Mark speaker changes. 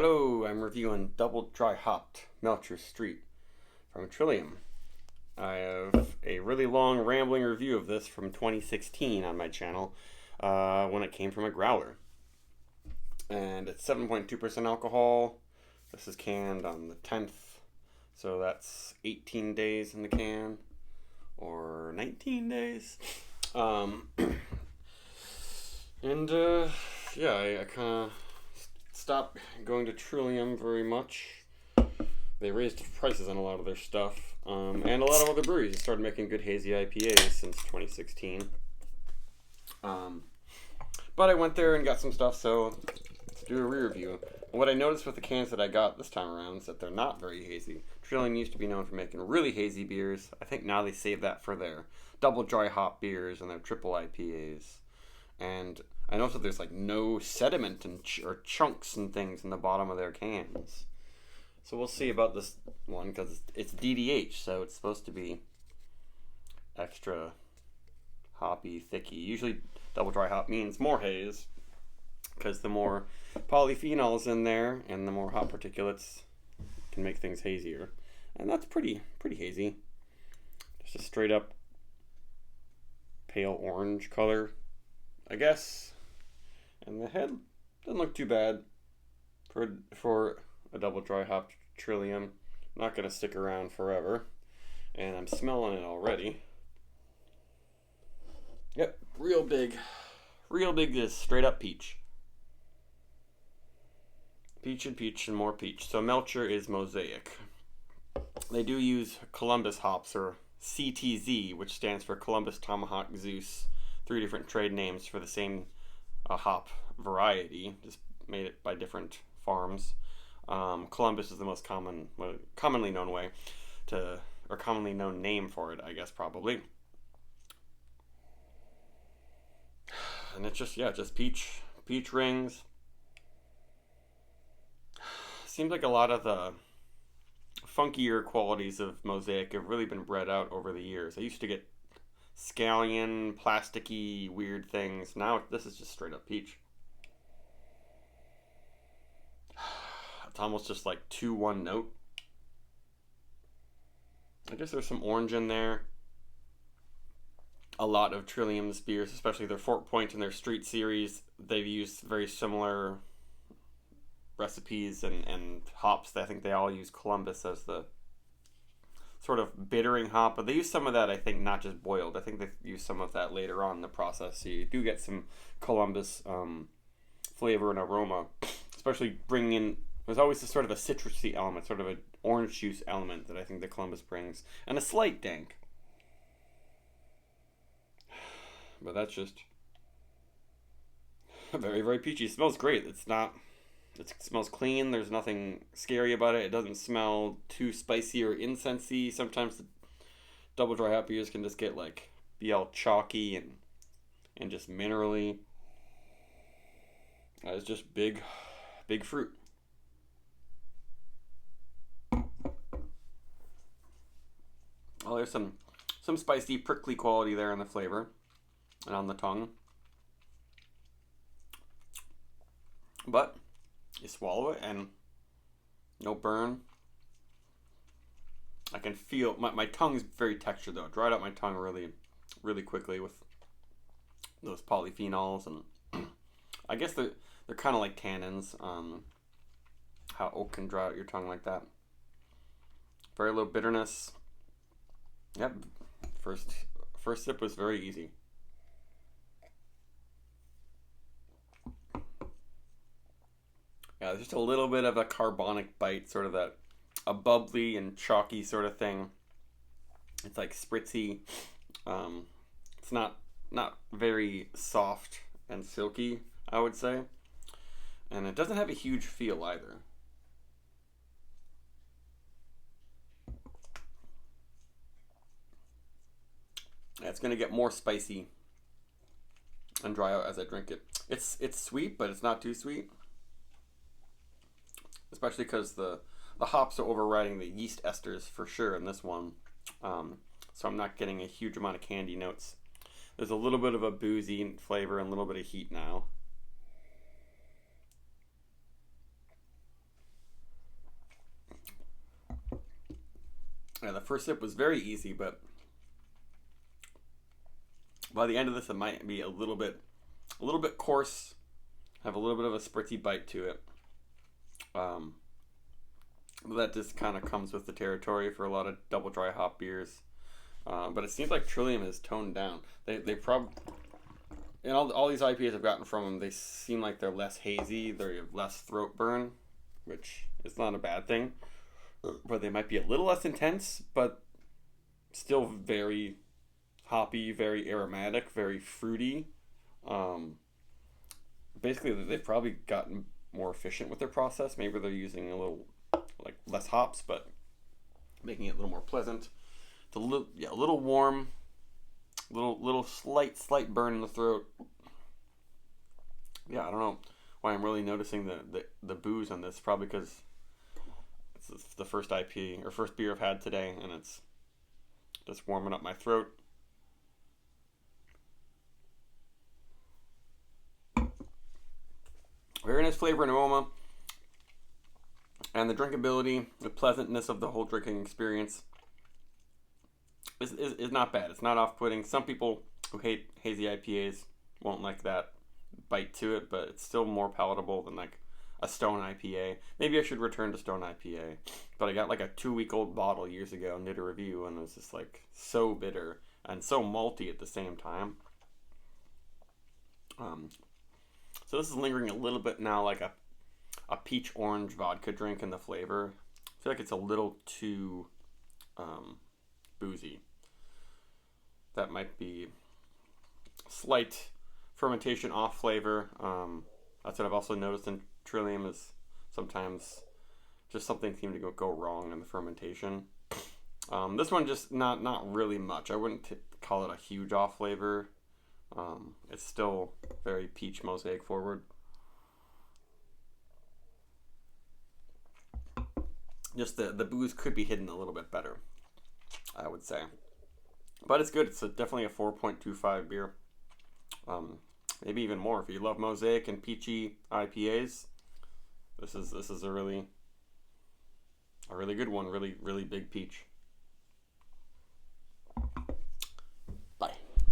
Speaker 1: Hello, I'm reviewing Double Dry Hopped Melcher Street from Trillium. I have a really long rambling review of this from 2016 on my channel when it came from a growler. And it's 7.2% alcohol. This is canned on the 10th, so that's 18 days in the can, or 19 days. Yeah, I kind of stopped going to Trillium very much. They raised prices on a lot of their stuff, and a lot of other breweries started making good hazy IPAs since 2016. But I went there and got some stuff, so let's do a re-review. What I noticed with the cans that I got this time around is that they're not very hazy. Trillium used to be known for making really hazy beers. I think now they save that for their double dry hop beers and their triple IPAs. And I noticed that there's like no sediment and or chunks and things in the bottom of their cans. So we'll see about this one because it's DDH, so it's supposed to be extra hoppy, thicky. Usually double dry hop means more haze because the more polyphenols in there and the more hop particulates can make things hazier. And that's pretty hazy. Just a straight up pale orange color, I guess. And the head doesn't look too bad for a double dry hop Trillium. Not going to stick around forever. And I'm smelling it already. Yep, real big is straight up peach. Peach and more peach. So Melcher is Mosaic. They do use Columbus hops, or CTZ, which stands for Columbus, Tomahawk, Zeus. 3 different trade names for the same hop variety, just made it by different farms. Columbus is the most commonly known way to, or commonly known name for it, I guess, probably. And it's just peach rings. Seems like a lot of the funkier qualities of Mosaic have really been bred out over the years. I used to get scallion, plasticky, weird things. Now this is just straight up peach. It's almost just like 2-1 note. I guess there's some orange in there. A lot of Trillium's beers, especially their Fort Point and their Street series, they've used very similar recipes and hops. I think they all use Columbus as the sort of bittering hop, but they use some of that, I think, not just boiled. I think they use some of that later on in the process, so you do get some Columbus flavor and aroma, especially bringing in, there's always this sort of a citrusy element, sort of an orange juice element that I think the Columbus brings, and a slight dank. But that's just very peachy. It smells great. It smells clean. There's nothing scary about it. It doesn't smell too spicy or incensey. Sometimes the double dry hop beers can just be all chalky and just minerally. It's just big fruit. Oh, there's some spicy, prickly quality there in the flavor and on the tongue. But you swallow it and no burn. I can feel my tongue's very textured though. It dried out my tongue really quickly with those polyphenols, and I guess they're kind of like tannins. How oak can dry out your tongue like that. Very low bitterness. Yep. First sip was very easy. Yeah, there's just a little bit of a carbonic bite, sort of a bubbly and chalky sort of thing. It's like spritzy. It's not very soft and silky, I would say. And it doesn't have a huge feel either. Yeah, it's going to get more spicy and dry out as I drink it. It's sweet, but it's not too sweet. Especially because the hops are overriding the yeast esters for sure in this one. So I'm not getting a huge amount of candy notes. There's a little bit of a boozy flavor and a little bit of heat now. Yeah, the first sip was very easy, but by the end of this, it might be a little bit coarse, have a little bit of a spritzy bite to it. That just kind of comes with the territory for a lot of double dry hop beers. But it seems like Trillium is toned down. They probably, and all these IPAs I've gotten from them, they seem like they're less hazy, they have less throat burn, which is not a bad thing. But they might be a little less intense, but still very hoppy, very aromatic, very fruity. Basically, they've probably gotten more efficient with their process. Maybe they're using a little like less hops, but making it a little more pleasant. It's a little warm, little slight burn in the throat. Yeah, I don't know why I'm really noticing the booze on this. Probably because it's the first IPA or first beer I've had today, and it's just warming up my throat. Very nice flavor and aroma, and the drinkability, the pleasantness of the whole drinking experience is not bad. It's not off-putting. Some people who hate hazy IPAs won't like that bite to it, but it's still more palatable than like a Stone IPA. Maybe I should return to Stone IPA, but I got like a 2-week-old bottle years ago and did a review, and it was just like so bitter and so malty at the same time. So this is lingering a little bit now, like a peach orange vodka drink in the flavor. I feel like it's a little too boozy. That might be slight fermentation off flavor. That's what I've also noticed in Trillium, is sometimes just something seemed to go wrong in the fermentation. This one just not really much. I wouldn't call it a huge off flavor. It's still very peach mosaic forward. Just the booze could be hidden a little bit better, I would say. But it's good. It's definitely a 4.25 beer. Maybe even more if you love mosaic and peachy IPAs. This is a really good one. Really big peach.